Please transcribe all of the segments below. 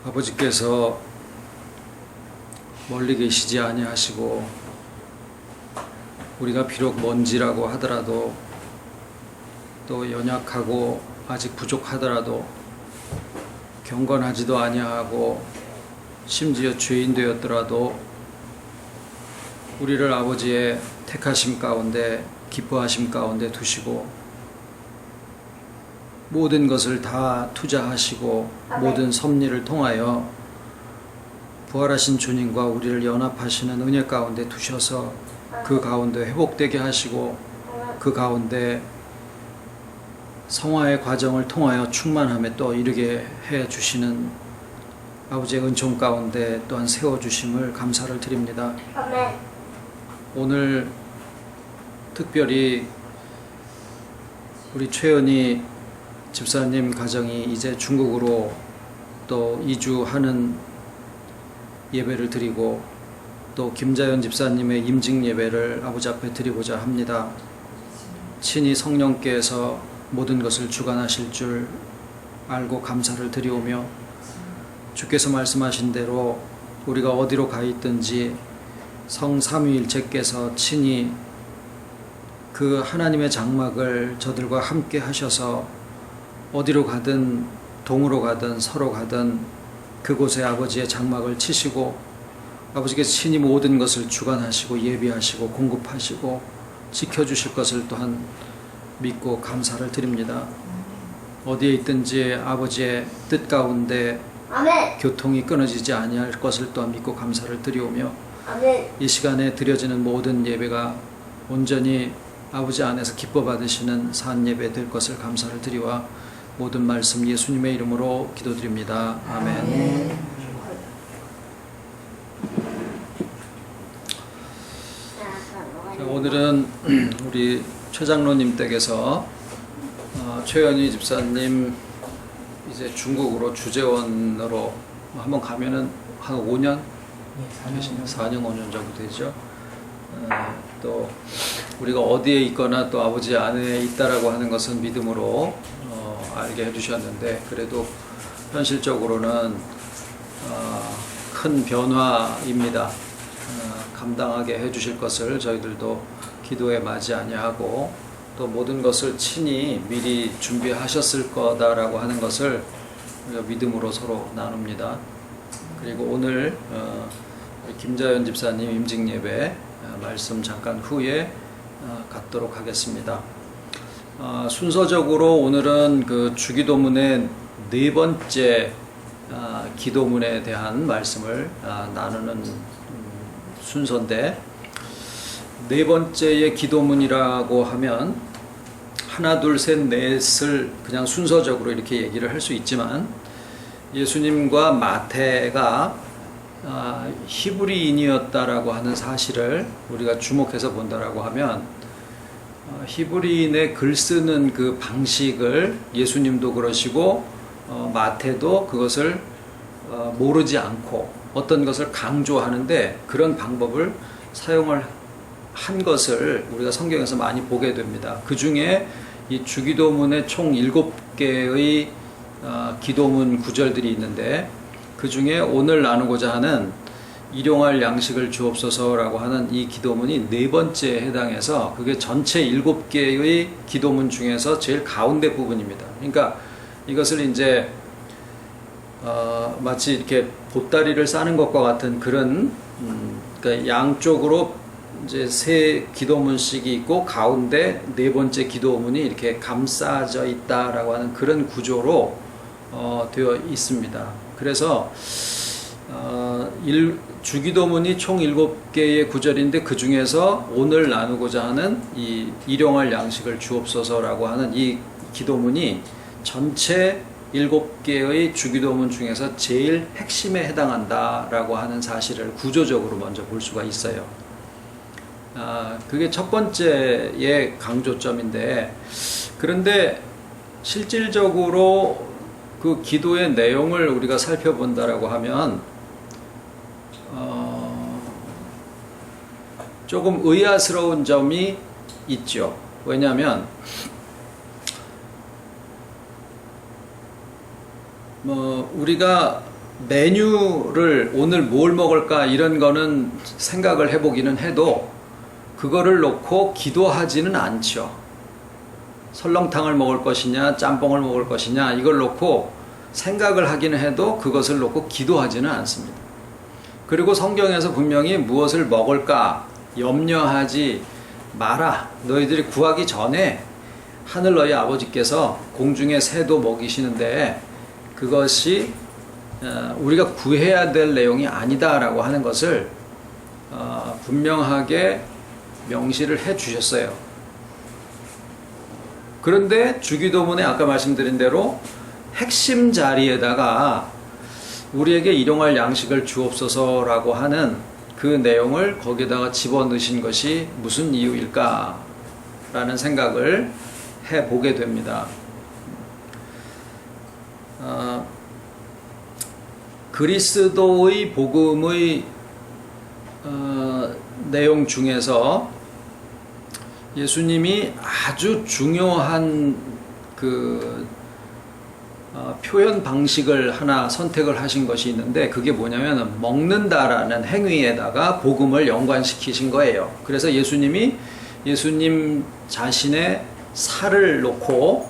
아버지께서 멀리 계시지 아니하시고 우리가 비록 먼지라고 하더라도 또 연약하고 아직 부족하더라도 경건하지도 아니하고 심지어 죄인 되었더라도 우리를 아버지의 택하심 가운데 기뻐하심 가운데 두시고 모든 것을 다 투자하시고 모든 섭리를 통하여 부활하신 주님과 우리를 연합하시는 은혜 가운데 두셔서 그 가운데 회복되게 하시고 그 가운데 성화의 과정을 통하여 충만함에 또 이르게 해 주시는 아버지의 은총 가운데 또한 세워주심을 감사를 드립니다. 아멘. 오늘 특별히 우리 최연희 집사님 가정이 이제 중국으로 또 이주하는 예배를 드리고 또 김자연 집사님의 임직 예배를 아버지 앞에 드리고자 합니다. 친히 성령께서 모든 것을 주관하실 줄 알고 감사를 드리오며 주께서 말씀하신 대로 우리가 어디로 가 있든지 성삼위일체께서 친히 그 하나님의 장막을 저들과 함께 하셔서 어디로 가든 동으로 가든 서로 가든 그곳에 아버지의 장막을 치시고 아버지께서 친히 모든 것을 주관하시고 예비하시고 공급하시고 지켜주실 것을 또한 믿고 감사를 드립니다. 어디에 있든지 아버지의 뜻 가운데 아멘. 교통이 끊어지지 아니할 것을 또한 믿고 감사를 드리오며 아멘. 이 시간에 드려지는 모든 예배가 온전히 아버지 안에서 기뻐 받으시는 산 예배 될 것을 감사를 드리와 모든 말씀 예수님의 이름으로 기도드립니다. 아멘. 자, 오늘은 우리 최 장로님 댁에서 최연희 집사님 이제 중국으로 주재원으로 한번 가면은 한 5년? 4년 5년 정도 되죠. 또 우리가 어디에 있거나 또 아버지 안에 있다라고 하는 것은 믿음으로 알게 해주셨는데 그래도 현실적으로는 큰 변화입니다. 감당하게 해주실 것을 저희들도 기도에 맞이 아니하고 또 모든 것을 친히 미리 준비하셨을 거다라고 하는 것을 우리가 믿음으로 서로 나눕니다. 그리고 오늘 김자연 집사님 임직 예배 말씀 잠깐 후에 갖도록 하겠습니다. 순서적으로 오늘은 그 주기도문의 네 번째 기도문에 대한 말씀을 나누는 순서인데 네 번째의 기도문이라고 하면 하나 둘 셋 넷을 그냥 순서적으로 이렇게 얘기를 할 수 있지만 예수님과 마태가 히브리인이었다라고 하는 사실을 우리가 주목해서 본다라고 하면 히브리인의 글 쓰는 그 방식을 예수님도 그러시고 마태도 그것을 모르지 않고 어떤 것을 강조하는데 그런 방법을 사용을 한 것을 우리가 성경에서 많이 보게 됩니다. 그 중에 이 주기도문의 총 7개의 기도문 구절들이 있는데 그 중에 오늘 나누고자 하는 일용할 양식을 주옵소서라고 하는 이 기도문이 네 번째에 해당해서 그게 전체 7개의 기도문 중에서 제일 가운데 부분입니다. 그러니까 이것을 이제 마치 이렇게 보따리를 싸는 것과 같은 그런 그러니까 양쪽으로 이제 세 기도문씩이 있고 가운데 네 번째 기도문이 이렇게 감싸져 있다라고 하는 그런 구조로 되어 있습니다. 그래서 주기도문이 총 7개의 구절인데 그 중에서 오늘 나누고자 하는 이 일용할 양식을 주옵소서라고 하는 이 기도문이 전체 7개의 주기도문 중에서 제일 핵심에 해당한다라고 하는 사실을 구조적으로 먼저 볼 수가 있어요. 그게 첫 번째의 강조점인데 그런데 실질적으로 그 기도의 내용을 우리가 살펴본다라고 하면 조금 의아스러운 점이 있죠. 왜냐하면 우리가 메뉴를 오늘 뭘 먹을까 이런 거는 생각을 해보기는 해도 그거를 놓고 기도하지는 않죠. 설렁탕을 먹을 것이냐 짬뽕을 먹을 것이냐 이걸 놓고 생각을 하기는 해도 그것을 놓고 기도하지는 않습니다. 그리고 성경에서 분명히 무엇을 먹을까 염려하지 마라. 너희들이 구하기 전에 하늘 너희 아버지께서 공중의 새도 먹이시는데 그것이 우리가 구해야 될 내용이 아니다라고 하는 것을 분명하게 명시를 해 주셨어요. 그런데 주기도문에 아까 말씀드린 대로 핵심 자리에다가 우리에게 일용할 양식을 주옵소서라고 하는 그 내용을 거기다가 집어넣으신 것이 무슨 이유일까? 라는 생각을 해보게 됩니다. 그리스도의 복음의 내용 중에서 예수님이 아주 중요한 표현 방식을 하나 선택을 하신 것이 있는데 그게 뭐냐면 먹는다라는 행위에다가 복음을 연관시키신 거예요. 그래서 예수님이 예수님 자신의 살을 놓고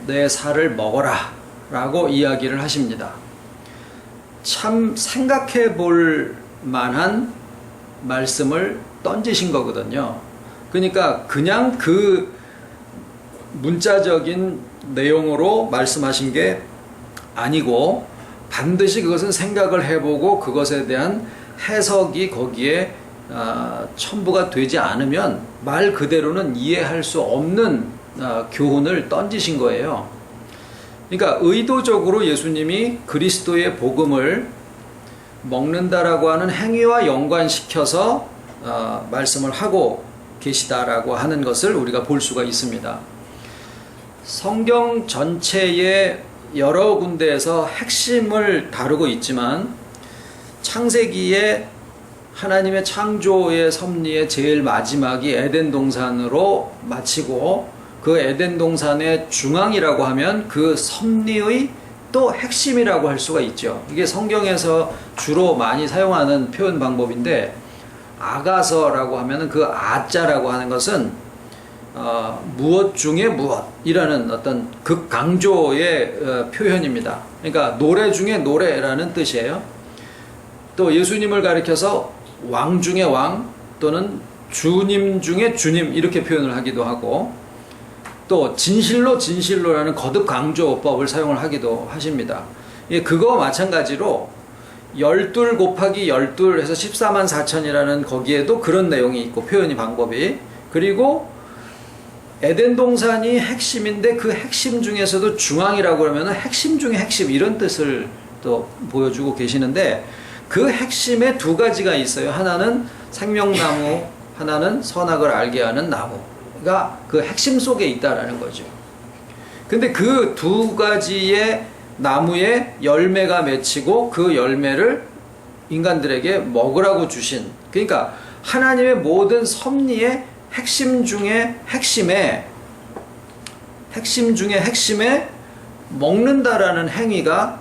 내 살을 먹어라 라고 이야기를 하십니다. 참 생각해 볼 만한 말씀을 던지신 거거든요. 그러니까 그냥 그 문자적인 내용으로 말씀하신 게 아니고 반드시 그것은 생각을 해보고 그것에 대한 해석이 거기에 첨부가 되지 않으면 말 그대로는 이해할 수 없는 교훈을 던지신 거예요. 그러니까 의도적으로 예수님이 그리스도의 복음을 먹는다라고 하는 행위와 연관시켜서 말씀을 하고 계시다라고 하는 것을 우리가 볼 수가 있습니다. 성경 전체의 여러 군데에서 핵심을 다루고 있지만 창세기에 하나님의 창조의 섭리의 제일 마지막이 에덴 동산으로 마치고 그 에덴 동산의 중앙이라고 하면 그 섭리의 또 핵심이라고 할 수가 있죠. 이게 성경에서 주로 많이 사용하는 표현 방법인데 아가서라고 하면 그 아자라고 하는 것은 무엇 중에 무엇이라는 어떤 극강조의 표현입니다. 그러니까 노래 중에 노래라는 뜻이에요. 또 예수님을 가리켜서 왕 중에 왕 또는 주님 중에 주님 이렇게 표현을 하기도 하고 또 진실로 진실로라는 거듭 강조법을 사용을 하기도 하십니다. 그거 마찬가지로 12 곱하기 12 해서 14만 4천이라는 거기에도 그런 내용이 있고 표현이 방법이 그리고 에덴 동산이 핵심인데 그 핵심 중에서도 중앙이라고 하면 핵심 중에 핵심 이런 뜻을 또 보여주고 계시는데 그 핵심에 두 가지가 있어요. 하나는 생명나무, 하나는 선악을 알게 하는 나무가 그 핵심 속에 있다라는 거죠. 근데 그 두 가지의 나무에 열매가 맺히고 그 열매를 인간들에게 먹으라고 주신 그러니까 하나님의 모든 섭리의 핵심 중에 핵심에 먹는다라는 행위가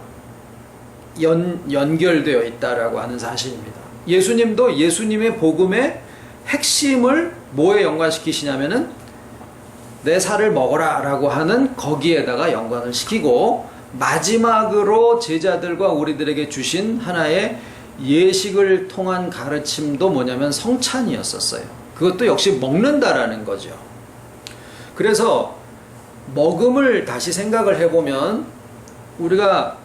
연결되어 있다라고 하는 사실입니다. 예수님도 예수님의 복음의 핵심을 뭐에 연관시키시냐면은 내 살을 먹어라 라고 하는 거기에다가 연관을 시키고 마지막으로 제자들과 우리들에게 주신 하나의 예식을 통한 가르침도 뭐냐면 성찬이었었어요. 그것도 역시 먹는다라는 거죠. 그래서 먹음을 다시 생각을 해보면 우리가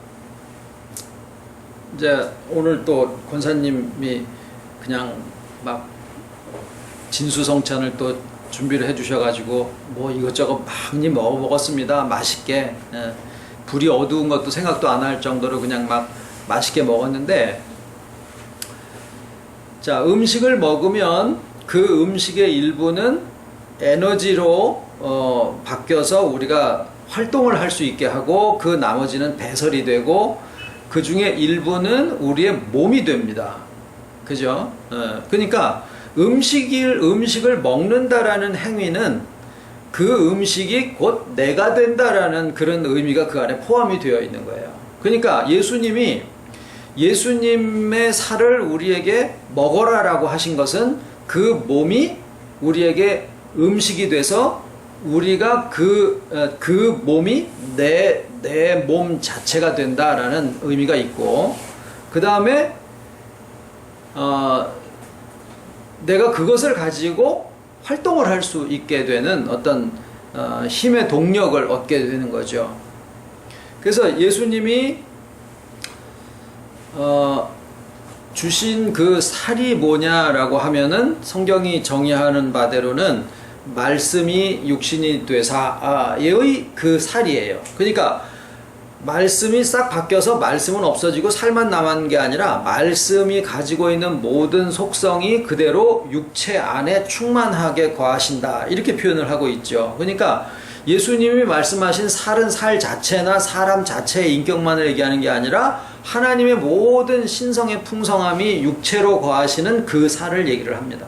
이제 오늘 또 권사님이 그냥 막 진수성찬을 또 준비를 해 주셔가지고 뭐 이것저것 많이 먹었습니다. 맛있게. 불이 어두운 것도 생각도 안 할 정도로 그냥 막 맛있게 먹었는데 자 음식을 먹으면 그 음식의 일부는 에너지로 바뀌어서 우리가 활동을 할 수 있게 하고 그 나머지는 배설이 되고 그 중에 일부는 우리의 몸이 됩니다. 그죠? 그러니까 음식을 먹는다라는 행위는 그 음식이 곧 내가 된다라는 그런 의미가 그 안에 포함이 되어 있는 거예요. 그러니까 예수님이 예수님의 살을 우리에게 먹어라라고 하신 것은 그 몸이 우리에게 음식이 돼서 우리가 그 몸이 내 몸 자체가 된다라는 의미가 있고, 그 다음에 내가 그것을 가지고 활동을 할 수 있게 되는 어떤 힘의 동력을 얻게 되는 거죠. 그래서 예수님이 주신 그 살이 뭐냐라고 하면은 성경이 정의하는 바대로는 말씀이 육신이 되사의 그 살이에요. 그러니까 말씀이 싹 바뀌어서 말씀은 없어지고 살만 남은 게 아니라 말씀이 가지고 있는 모든 속성이 그대로 육체 안에 충만하게 거하신다, 이렇게 표현을 하고 있죠. 그러니까 예수님이 말씀하신 살은 살 자체나 사람 자체의 인격만을 얘기하는 게 아니라 하나님의 모든 신성의 풍성함이 육체로 거하시는 그 살을 얘기를 합니다.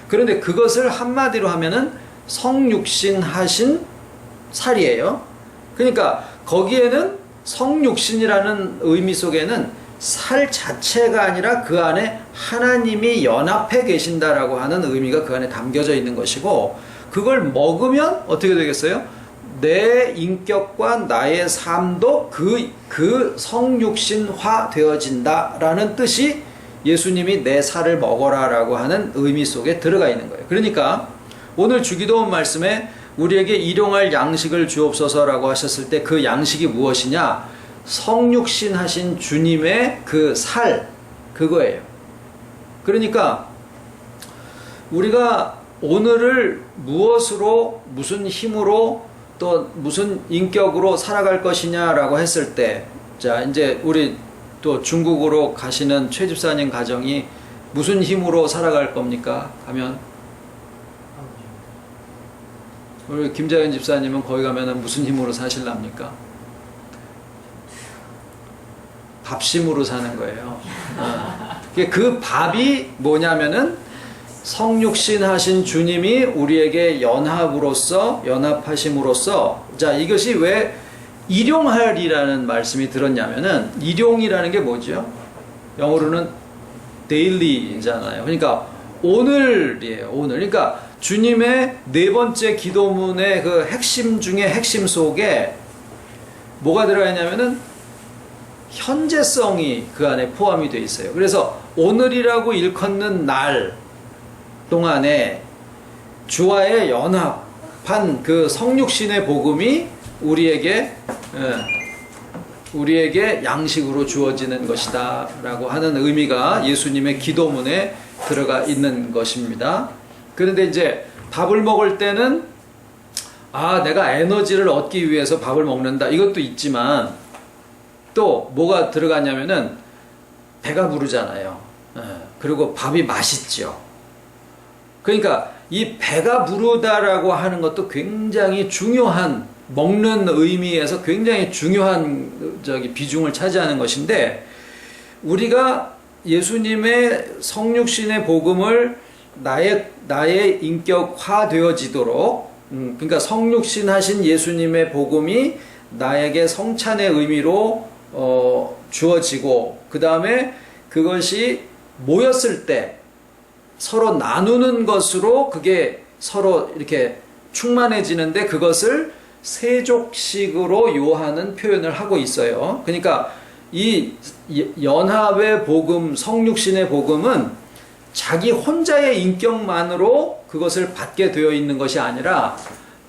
그런데 그것을 한마디로 하면은 성육신하신 살이에요. 그러니까 거기에는 성육신이라는 의미 속에는 살 자체가 아니라 그 안에 하나님이 연합해 계신다라고 하는 의미가 그 안에 담겨져 있는 것이고, 그걸 먹으면 어떻게 되겠어요? 내 인격과 나의 삶도 그 성육신화 되어진다라는 뜻이 예수님이 내 살을 먹어라라고 하는 의미 속에 들어가 있는 거예요. 그러니까 오늘 주기도문 말씀에 우리에게 일용할 양식을 주옵소서라고 하셨을 때 그 양식이 무엇이냐? 성육신 하신 주님의 그 살, 그거예요. 그러니까 우리가 오늘을 무엇으로, 무슨 힘으로, 또 무슨 인격으로 살아갈 것이냐라고 했을 때, 자, 이제 우리 또 중국으로 가시는 최 집사님 가정이 무슨 힘으로 살아갈 겁니까? 가면 우리 김자연 집사님은 거기 가면은 무슨 힘으로 사실랍니까? 밥심으로 사는 거예요. 그 밥이 뭐냐면은 성육신 하신 주님이 우리에게 연합하심으로써, 자, 이것이 왜 일용할이라는 말씀이 들었냐면은, 일용이라는 게 뭐죠? 영어로는 daily잖아요. 그러니까 오늘이에요, 오늘. 그러니까 주님의 네 번째 기도문의 그 핵심 중에 핵심 속에 뭐가 들어가 있냐면은 현재성이 그 안에 포함이 되어 있어요. 그래서 오늘이라고 일컫는 날 동안에 주와의 연합한 그 성육신의 복음이 우리에게 양식으로 주어지는 것이다 라고 하는 의미가 예수님의 기도문에 들어가 있는 것입니다. 그런데 이제 밥을 먹을 때는 내가 에너지를 얻기 위해서 밥을 먹는다, 이것도 있지만 또 뭐가 들어가냐면은 배가 부르잖아요. 그리고 밥이 맛있죠. 그러니까 이 배가 부르다라고 하는 것도 굉장히 중요한, 먹는 의미에서 굉장히 중요한 비중을 차지하는 것인데, 우리가 예수님의 성육신의 복음을 나의 인격화 되어지도록, 그러니까 성육신 하신 예수님의 복음이 나에게 성찬의 의미로 주어지고, 그 다음에 그것이 모였을 때 서로 나누는 것으로 그게 서로 이렇게 충만해지는데, 그것을 세족식으로 요하는 표현을 하고 있어요. 그러니까 이 연합의 복음, 성육신의 복음은 자기 혼자의 인격만으로 그것을 받게 되어 있는 것이 아니라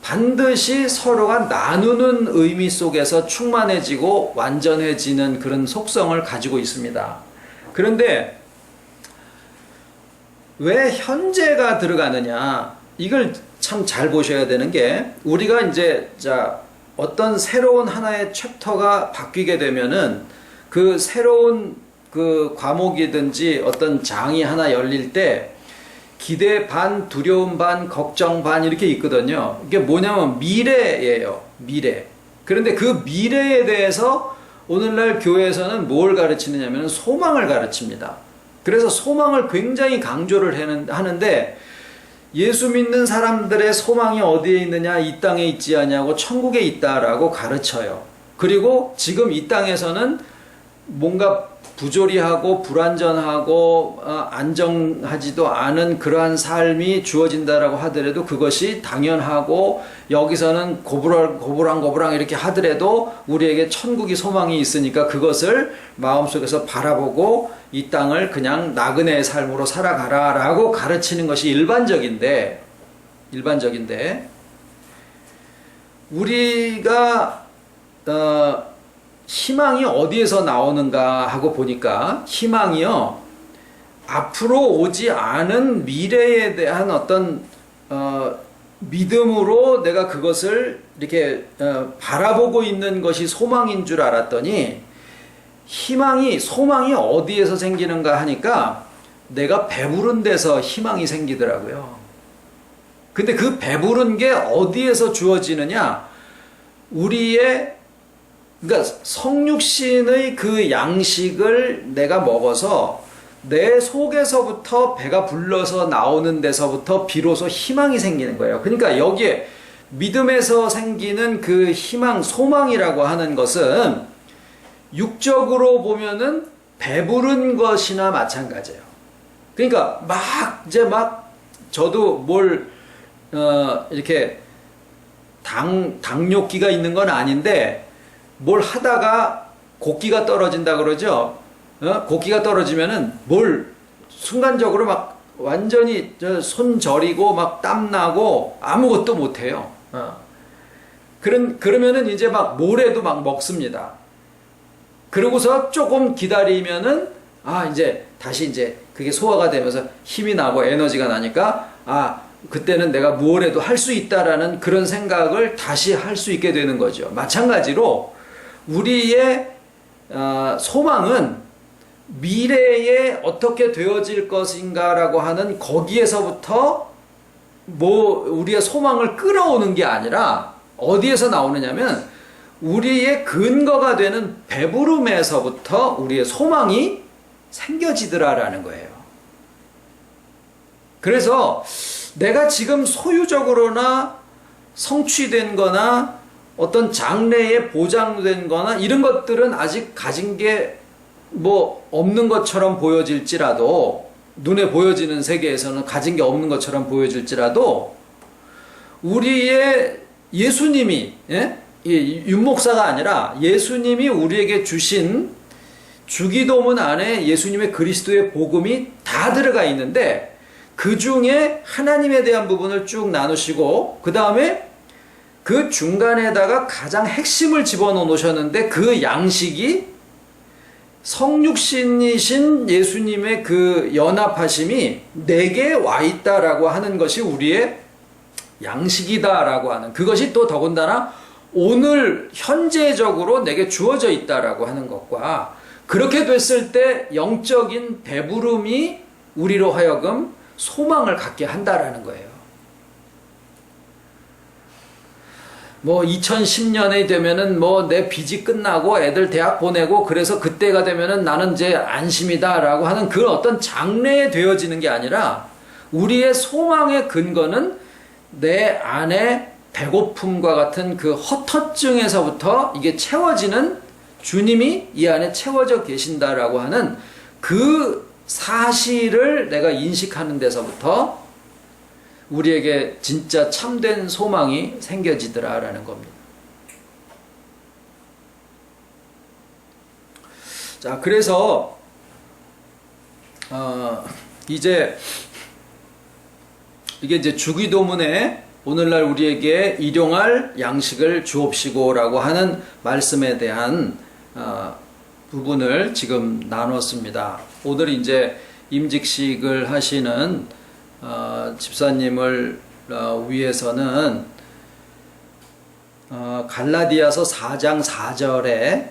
반드시 서로가 나누는 의미 속에서 충만해지고 완전해지는 그런 속성을 가지고 있습니다. 그런데 왜 현재가 들어가느냐, 이걸 참 잘 보셔야 되는 게, 우리가 이제 어떤 새로운 하나의 챕터가 바뀌게 되면은 그 새로운 그 과목이든지 어떤 장이 하나 열릴 때 기대 반, 두려움 반, 걱정 반 이렇게 있거든요. 이게 뭐냐면 미래예요, 미래. 그런데 그 미래에 대해서 오늘날 교회에서는 뭘 가르치느냐면 소망을 가르칩니다. 그래서 소망을 굉장히 강조를 하는데, 예수 믿는 사람들의 소망이 어디에 있느냐, 이 땅에 있지 않냐고 천국에 있다라고 가르쳐요. 그리고 지금 이 땅에서는 뭔가 부조리하고 불완전하고 안정하지도 않은 그러한 삶이 주어진다라고 하더라도 그것이 당연하고 여기서는 고부랑 이렇게 하더라도 우리에게 천국이 소망이 있으니까 그것을 마음속에서 바라보고 이 땅을 그냥 나그네의 삶으로 살아가라라고 가르치는 것이 일반적인데 우리가 희망이 어디에서 나오는가 하고 보니까 희망이요, 앞으로 오지 않은 미래에 대한 어떤 믿음으로 내가 그것을 이렇게 바라보고 있는 것이 소망인 줄 알았더니 소망이 어디에서 생기는가 하니까 내가 배부른 데서 희망이 생기더라고요. 근데 그 배부른 게 어디에서 주어지느냐? 그러니까 성육신의 그 양식을 내가 먹어서 내 속에서부터 배가 불러서 나오는 데서부터 비로소 희망이 생기는 거예요. 그러니까 여기에 믿음에서 생기는 그 희망, 소망이라고 하는 것은 육적으로 보면은 배부른 것이나 마찬가지예요. 그러니까 저도 이렇게 당뇨기가 있는 건 아닌데 뭘 하다가 곡기가 떨어진다 그러죠. 곡기가 떨어지면은 순간적으로 막 완전히 손 저리고 막 땀나고 아무것도 못해요. 그러면은 이제 막 모래도 막 먹습니다. 그러고서 조금 기다리면은 이제 다시 그게 소화가 되면서 힘이 나고 에너지가 나니까 그때는 내가 무엇이라도 할 수 있다라는 그런 생각을 다시 할 수 있게 되는 거죠. 마찬가지로 우리의 소망은 미래에 어떻게 되어질 것인가라고 하는 거기에서부터 우리의 소망을 끌어오는 게 아니라 어디에서 나오느냐면 우리의 근거가 되는 배부름에서부터 우리의 소망이 생겨지더라라는 거예요. 그래서 내가 지금 소유적으로나 성취된 거나 어떤 장래에 보장된 거나 이런 것들은 아직 가진 게 없는 것처럼 보여질지라도, 눈에 보여지는 세계에서는 가진 게 없는 것처럼 보여질지라도 우리의 예수님이, 윤목사가 아니라 예수님이 우리에게 주신 주기도문 안에 예수님의 그리스도의 복음이 다 들어가 있는데 그 중에 하나님에 대한 부분을 쭉 나누시고 그 다음에 그 중간에다가 가장 핵심을 집어넣으셨는데 그 양식이 성육신이신 예수님의 그 연합하심이 내게 와 있다라고 하는 것이 우리의 양식이다라고 하는, 그것이 또 더군다나 오늘 현재적으로 내게 주어져 있다라고 하는 것과, 그렇게 됐을 때 영적인 배부름이 우리로 하여금 소망을 갖게 한다라는 거예요. 2010년에 되면은 내 빚이 끝나고 애들 대학 보내고 그래서 그때가 되면은 나는 이제 안심이다라고 하는 그 어떤 장래에 되어지는 게 아니라 우리의 소망의 근거는 내 안에 배고픔과 같은 그 허터증에서부터 이게 채워지는, 주님이 이 안에 채워져 계신다라고 하는 그 사실을 내가 인식하는 데서부터 우리에게 진짜 참된 소망이 생겨지더라라는 겁니다. 자, 그래서 이제 주기도문에 오늘날 우리에게 일용할 양식을 주옵시고라고 하는 말씀에 대한 부분을 지금 나눴습니다. 오늘 이제 임직식을 하시는 집사님을 위해서는 갈라디아서 4장 4절에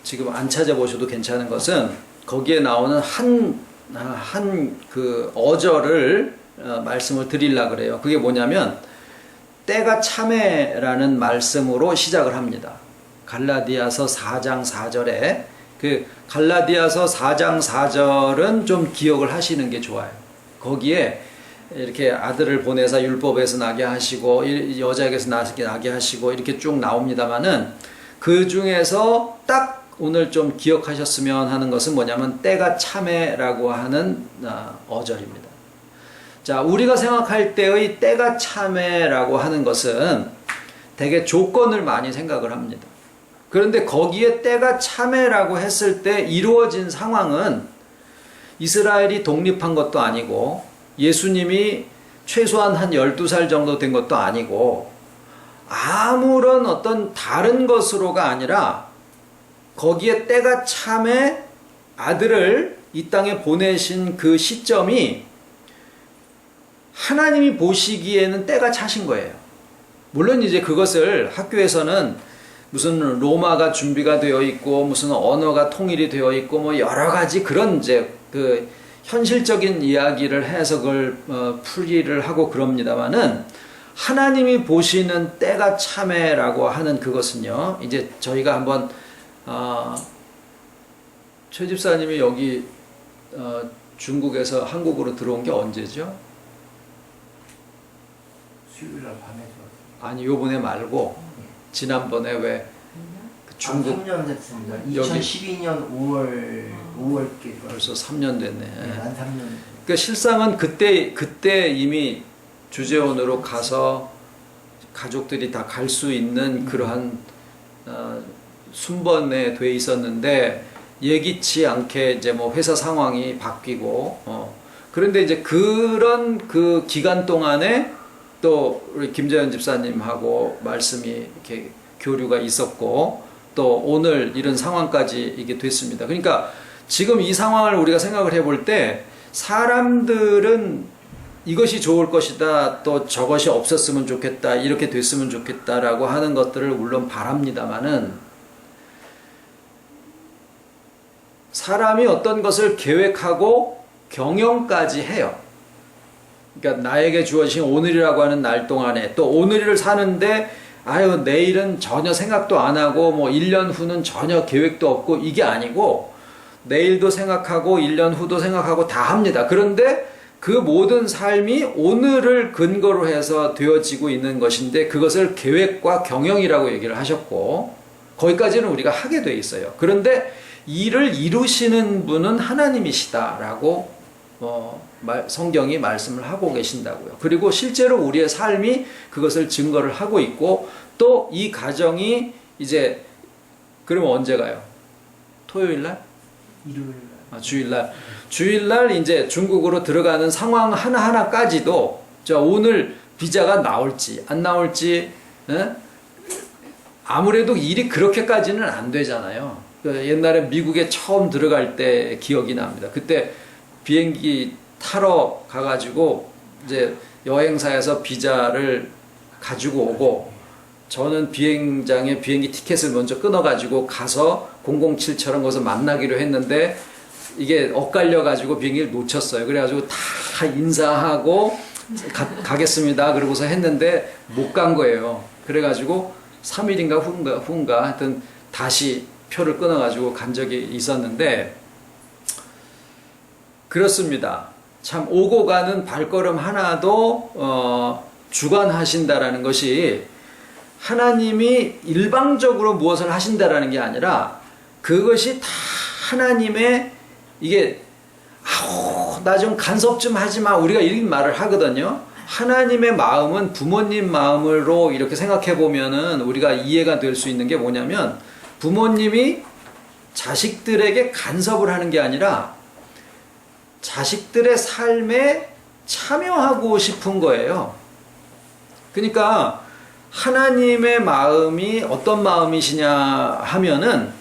지금 안 찾아보셔도 괜찮은 것은 거기에 나오는 한 어절을 말씀을 드리려고 그래요. 그게 뭐냐면 때가 참에라는 말씀으로 시작을 합니다. 갈라디아서 4장 4절에 그 갈라디아서 4장 4절은 좀 기억을 하시는 게 좋아요. 거기에 이렇게 아들을 보내사 율법에서 나게 하시고 여자에게서 나게 하시고 이렇게 쭉 나옵니다만은 그 중에서 딱 오늘 좀 기억하셨으면 하는 것은 뭐냐면 때가 참에라고 하는 어절입니다. 자, 우리가 생각할 때의 때가 참에라고 하는 것은 되게 조건을 많이 생각을 합니다. 그런데 거기에 때가 참에라고 했을 때 이루어진 상황은 이스라엘이 독립한 것도 아니고 예수님이 최소한 한 12살 정도 된 것도 아니고 아무런 어떤 다른 것으로가 아니라 거기에 때가 참에 아들을 이 땅에 보내신 그 시점이 하나님이 보시기에는 때가 차신 거예요. 물론 이제 그것을 학교에서는 무슨 로마가 준비가 되어 있고 무슨 언어가 통일이 되어 있고 뭐 여러 가지 그런 이제 그 현실적인 이야기를 해서 그걸 풀이를 하고 그럽니다만은 하나님이 보시는 때가 참에라고 하는 그것은요. 이제 저희가 한번 최 집사님이 여기 중국에서 한국으로 들어온 게 언제죠? 수요일날 밤에 들어왔어요. 아니 요번에 말고 지난번에 왜 중국 3년 됐습니다. 여기 2012년 5월께 벌써 3년 됐네. 네, 만 3년. 그러니까 실상은 그때 이미 주재원으로 가서 가족들이 다 갈 수 있는 그러한 순번에 돼 있었는데 예기치 않게 이제 뭐 회사 상황이 바뀌고 그런데 이제 그런 그 기간 동안에 또 우리 김재현 집사님하고 말씀이 이렇게 교류가 있었고 또 오늘 이런 상황까지 이게 됐습니다. 그러니까 지금 이 상황을 우리가 생각을 해볼 때 사람들은 이것이 좋을 것이다, 또 저것이 없었으면 좋겠다, 이렇게 됐으면 좋겠다라고 하는 것들을 물론 바랍니다만은 사람이 어떤 것을 계획하고 경영까지 해요. 그러니까 나에게 주어진 오늘이라고 하는 날 동안에 또 오늘을 사는데 아유 내일은 전혀 생각도 안 하고 뭐 1년 후는 전혀 계획도 없고 이게 아니고 내일도 생각하고 1년 후도 생각하고 다 합니다. 그런데 그 모든 삶이 오늘을 근거로 해서 되어지고 있는 것인데 그것을 계획과 경영이라고 얘기를 하셨고 거기까지는 우리가 하게 돼 있어요. 그런데 이를 이루시는 분은 하나님이시다라고 성경이 말씀을 하고 계신다고요. 그리고 실제로 우리의 삶이 그것을 증거를 하고 있고 또 이 가정이 이제 그러면 언제 가요? 토요일날? 일요일날. 주일날. 주일날 이제 중국으로 들어가는 상황 하나하나까지도 오늘 비자가 나올지 안 나올지 아무래도 일이 그렇게까지는 안 되잖아요. 옛날에 미국에 처음 들어갈 때 기억이 납니다. 그때 비행기 타러 가가지고 이제 여행사에서 비자를 가지고 오고 저는 비행장에 비행기 티켓을 먼저 끊어가지고 가서 007처럼 거기서 만나기로 했는데 이게 엇갈려가지고 비행기를 놓쳤어요. 그래가지고 다 인사하고 가겠습니다. 그러고서 했는데 못 간 거예요. 그래가지고 3일인가 후인가 하여튼 다시 표를 끊어가지고 간 적이 있었는데 그렇습니다. 참 오고 가는 발걸음 하나도 주관하신다라는 것이 하나님이 일방적으로 무엇을 하신다라는 게 아니라 그것이 다 하나님의 이게 나 좀 간섭 좀 하지 마 우리가 이런 말을 하거든요. 하나님의 마음은 부모님 마음으로 이렇게 생각해 보면은 우리가 이해가 될 수 있는 게 뭐냐면 부모님이 자식들에게 간섭을 하는 게 아니라 자식들의 삶에 참여하고 싶은 거예요. 그러니까 하나님의 마음이 어떤 마음이시냐 하면은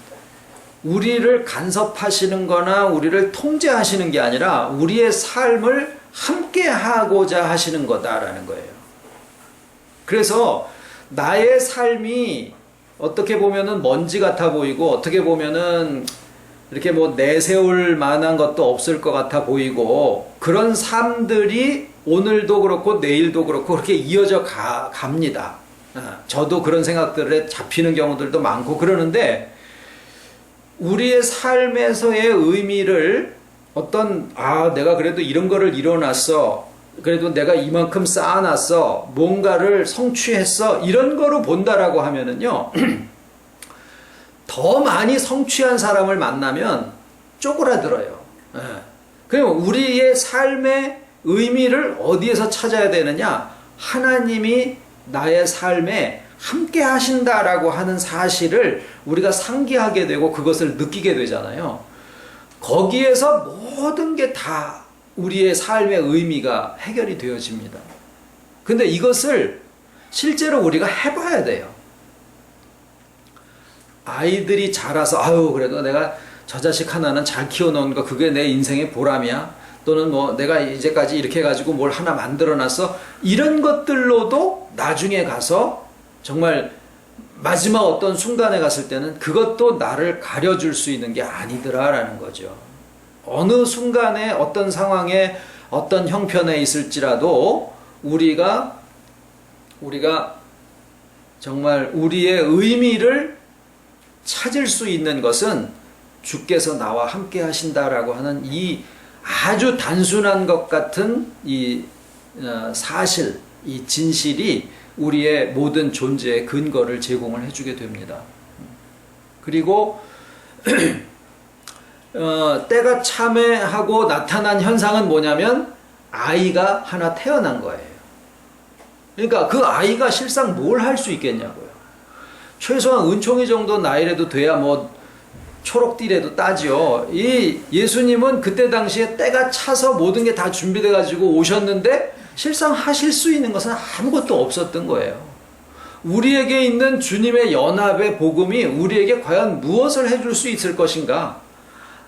우리를 간섭하시는 거나 우리를 통제하시는 게 아니라 우리의 삶을 함께 하고자 하시는 거다라는 거예요. 그래서 나의 삶이 어떻게 보면은 먼지 같아 보이고 어떻게 보면은 이렇게 뭐 내세울 만한 것도 없을 것 같아 보이고 그런 삶들이 오늘도 그렇고 내일도 그렇고 그렇게 이어져 갑니다. 저도 그런 생각들에 잡히는 경우들도 많고 그러는데 우리의 삶에서의 의미를 어떤 내가 그래도 이런 거를 이뤄놨어 그래도 내가 이만큼 쌓아놨어 뭔가를 성취했어 이런 거로 본다라고 하면은요 더 많이 성취한 사람을 만나면 쪼그라들어요. 예. 그럼 우리의 삶의 의미를 어디에서 찾아야 되느냐? 하나님이 나의 삶에 함께 하신다라고 하는 사실을 우리가 상기하게 되고 그것을 느끼게 되잖아요. 거기에서 모든 게 다 우리의 삶의 의미가 해결이 되어집니다. 근데 이것을 실제로 우리가 해봐야 돼요. 아이들이 자라서 아유 그래도 내가 저 자식 하나는 잘 키워놓은 거 그게 내 인생의 보람이야. 또는 뭐 내가 이제까지 이렇게 해가지고 뭘 하나 만들어놨어. 이런 것들로도 나중에 가서 정말 마지막 어떤 순간에 갔을 때는 그것도 나를 가려줄 수 있는 게 아니더라라는 거죠. 어느 순간에 어떤 상황에 어떤 형편에 있을지라도 우리가 정말 우리의 의미를 찾을 수 있는 것은 주께서 나와 함께 하신다라고 하는 이 아주 단순한 것 같은 이 사실, 이 진실이 우리의 모든 존재의 근거를 제공을 해주게 됩니다. 그리고 때가 참해하고 나타난 현상은 뭐냐면 아이가 하나 태어난 거예요. 그러니까 그 아이가 실상 뭘 할 수 있겠냐고요. 최소한 은총이 정도 나이라도 돼야 뭐 초록띠라도 따지요. 이 예수님은 그때 당시에 때가 차서 모든 게 다 준비돼 가지고 오셨는데 실상 하실 수 있는 것은 아무것도 없었던 거예요. 우리에게 있는 주님의 연합의 복음이 우리에게 과연 무엇을 해줄 수 있을 것인가?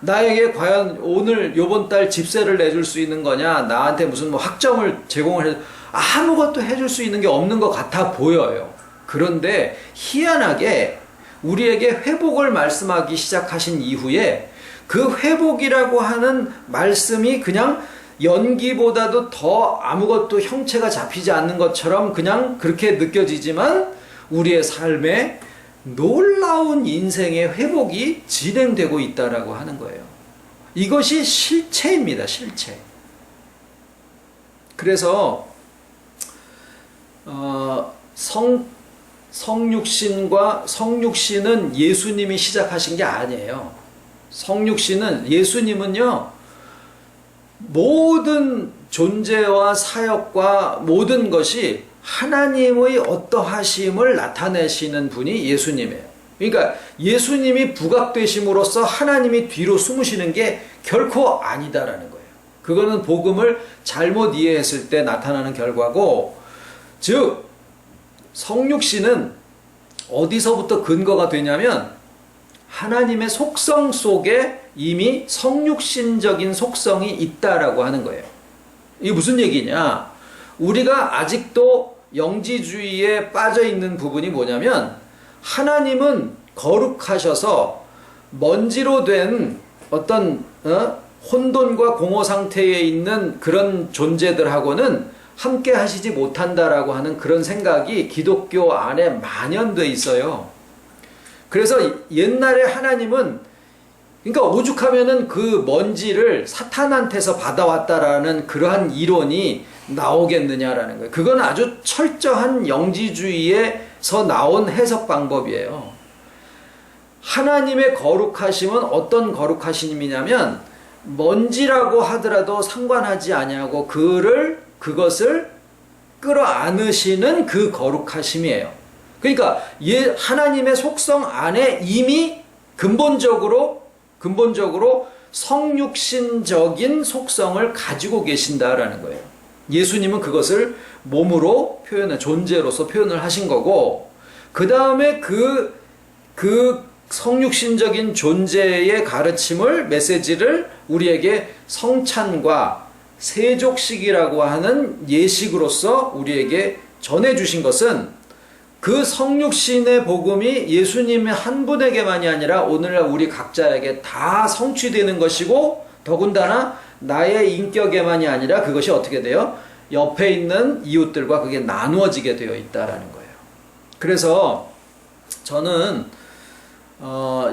나에게 과연 오늘 요번 달 집세를 내줄 수 있는 거냐? 나한테 무슨 뭐 학점을 제공을 해 아무것도 해줄 수 있는 게 없는 것 같아 보여요. 그런데 희한하게 우리에게 회복을 말씀하기 시작하신 이후에 그 회복이라고 하는 말씀이 그냥 연기보다도 더 아무것도 형체가 잡히지 않는 것처럼 그냥 그렇게 느껴지지만 우리의 삶에 놀라운 인생의 회복이 진행되고 있다라고 하는 거예요. 이것이 실체입니다. 실체. 그래서 성육신은 예수님이 시작하신 게 아니에요. 예수님은요 모든 존재와 사역과 모든 것이 하나님의 어떠하심을 나타내시는 분이 예수님이에요. 그러니까 예수님이 부각되심으로써 하나님이 뒤로 숨으시는 게 결코 아니다라는 거예요. 그거는 복음을 잘못 이해했을 때 나타나는 결과고, 즉 성육신은 어디서부터 근거가 되냐면 하나님의 속성 속에 이미 성육신적인 속성이 있다라고 하는 거예요. 이게 무슨 얘기냐? 우리가 아직도 영지주의에 빠져 있는 부분이 뭐냐면 하나님은 거룩하셔서 먼지로 된 어떤 혼돈과 공허 상태에 있는 그런 존재들하고는 함께 하시지 못한다라고 하는 그런 생각이 기독교 안에 만연돼 있어요. 그래서 옛날에 하나님은 그러니까 오죽하면은 그 먼지를 사탄한테서 받아왔다라는 그러한 이론이 나오겠느냐라는 거예요. 그건 아주 철저한 영지주의에서 나온 해석 방법이에요. 하나님의 거룩하심은 어떤 거룩하심이냐면 먼지라고 하더라도 상관하지 아니하고 그것을 끌어안으시는 그 거룩하심이에요. 그러니까 하나님의 속성 안에 이미 근본적으로 성육신적인 속성을 가지고 계신다라는 거예요. 예수님은 그것을 몸으로 존재로서 표현을 하신 거고, 그 다음에 그 성육신적인 존재의 가르침을, 메시지를 우리에게 성찬과 세족식이라고 하는 예식으로서 우리에게 전해주신 것은 그 성육신의 복음이 예수님의 한 분에게만이 아니라 오늘날 우리 각자에게 다 성취되는 것이고, 더군다나 나의 인격에만이 아니라 그것이 어떻게 돼요? 옆에 있는 이웃들과 그게 나누어지게 되어 있다라는 거예요. 그래서 저는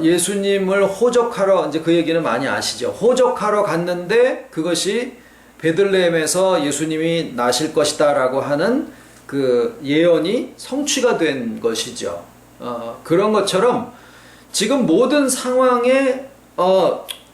예수님을 호적하러, 이제 그 얘기는 많이 아시죠? 호적하러 갔는데 그것이 베들레헴에서 예수님이 나실 것이다 라고 하는 그 예언이 성취가 된 것이죠. 그런 것처럼 지금 모든 상황에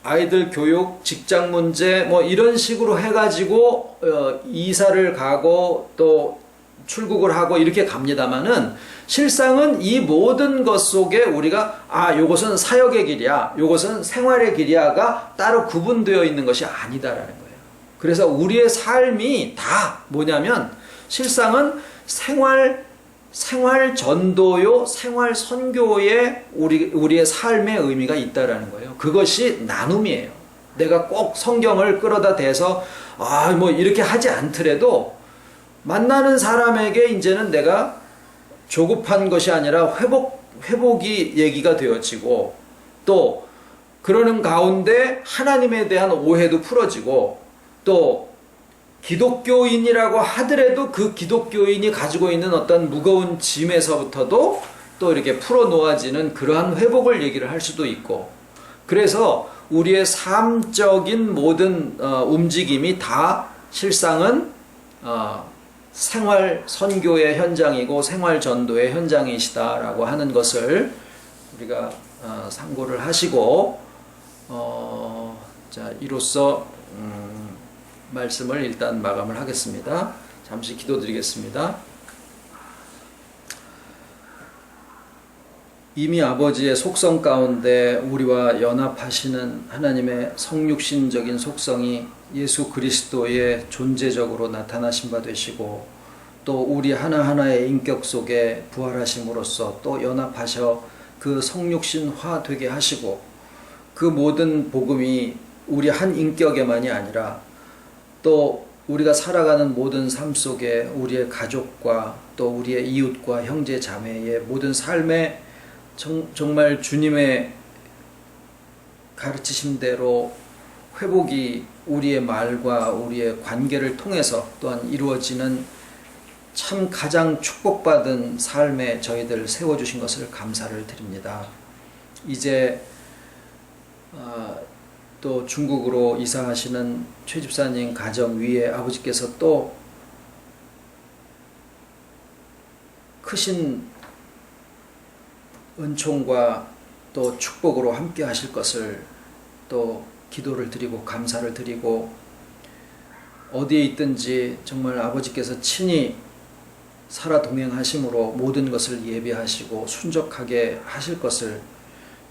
아이들 교육, 직장 문제 뭐 이런 식으로 해가지고 이사를 가고 또 출국을 하고 이렇게 갑니다마는 실상은 이 모든 것 속에 우리가 요것은 사역의 길이야, 요것은 생활의 길이야가 따로 구분되어 있는 것이 아니다라는 거예요. 그래서 우리의 삶이 다 뭐냐면 실상은 생활 전도요, 생활 선교에 우리의 삶의 의미가 있다라는 거예요. 그것이 나눔이에요. 내가 꼭 성경을 끌어다 대서 뭐 이렇게 하지 않더라도 만나는 사람에게 이제는 내가 조급한 것이 아니라 회복이 얘기가 되어지고, 또 그러는 가운데 하나님에 대한 오해도 풀어지고, 또 기독교인이라고 하더라도 그 기독교인이 가지고 있는 어떤 무거운 짐에서부터도 또 이렇게 풀어 놓아지는 그러한 회복을 얘기를 할 수도 있고, 그래서 우리의 삶적인 모든 움직임이 다 실상은 생활 선교의 현장이고 생활 전도의 현장이시다라고 하는 것을 우리가 상고를 하시고, 자, 이로써 말씀을 일단 마감을 하겠습니다. 잠시 기도드리겠습니다. 이미 아버지의 속성 가운데 우리와 연합하시는 하나님의 성육신적인 속성이 예수 그리스도의 존재적으로 나타나신 바 되시고, 또 우리 하나하나의 인격 속에 부활하심으로써 또 연합하셔 그 성육신화 되게 하시고, 그 모든 복음이 우리 한 인격에만이 아니라 또 우리가 살아가는 모든 삶 속에 우리의 가족과 또 우리의 이웃과 형제 자매의 모든 삶에 정말 주님의 가르치심대로 회복이 우리의 말과 우리의 관계를 통해서 또한 이루어지는 참 가장 축복받은 삶에 저희들 세워주신 것을 감사를 드립니다. 이제 또 중국으로 이사하시는 최 집사님 가정 위에 아버지께서 또 크신 은총과 또 축복으로 함께 하실 것을 또 기도를 드리고 감사를 드리고, 어디에 있든지 정말 아버지께서 친히 살아 동행하심으로 모든 것을 예비하시고 순적하게 하실 것을,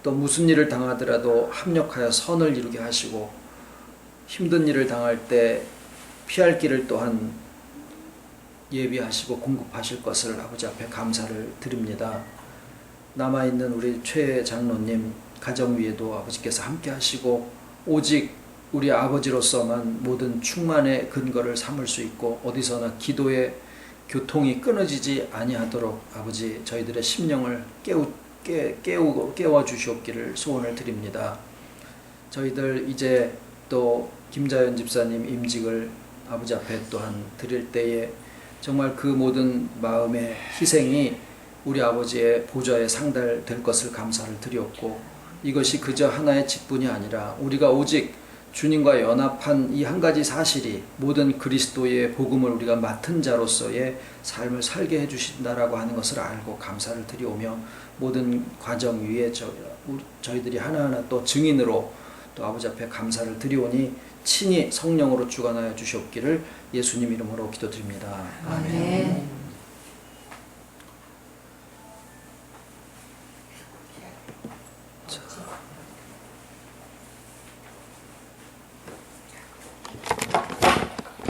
또 무슨 일을 당하더라도 합력하여 선을 이루게 하시고, 힘든 일을 당할 때 피할 길을 또한 예비하시고 공급하실 것을 아버지 앞에 감사를 드립니다. 남아있는 우리 최 장로님 가정 위에도 아버지께서 함께 하시고, 오직 우리 아버지로서만 모든 충만의 근거를 삼을 수 있고 어디서나 기도의 교통이 끊어지지 아니하도록 아버지 저희들의 심령을 깨워 주시옵기를 소원을 드립니다. 저희들 이제 또 김자연 집사님 임직을 아버지 앞에 또한 드릴 때에 정말 그 모든 마음의 희생이 우리 아버지의 보좌에 상달될 것을 감사를 드렸고, 이것이 그저 하나의 직분이 아니라 우리가 오직 주님과 연합한 이 한 가지 사실이 모든 그리스도의 복음을 우리가 맡은 자로서의 삶을 살게 해주신다라고 하는 것을 알고 감사를 드리오며, 모든 과정 위에 저희들이 하나하나 또 증인으로 또 아버지 앞에 감사를 드리오니 친히 성령으로 주관하여 주시옵기를 예수님 이름으로 기도드립니다. 아멘. 자.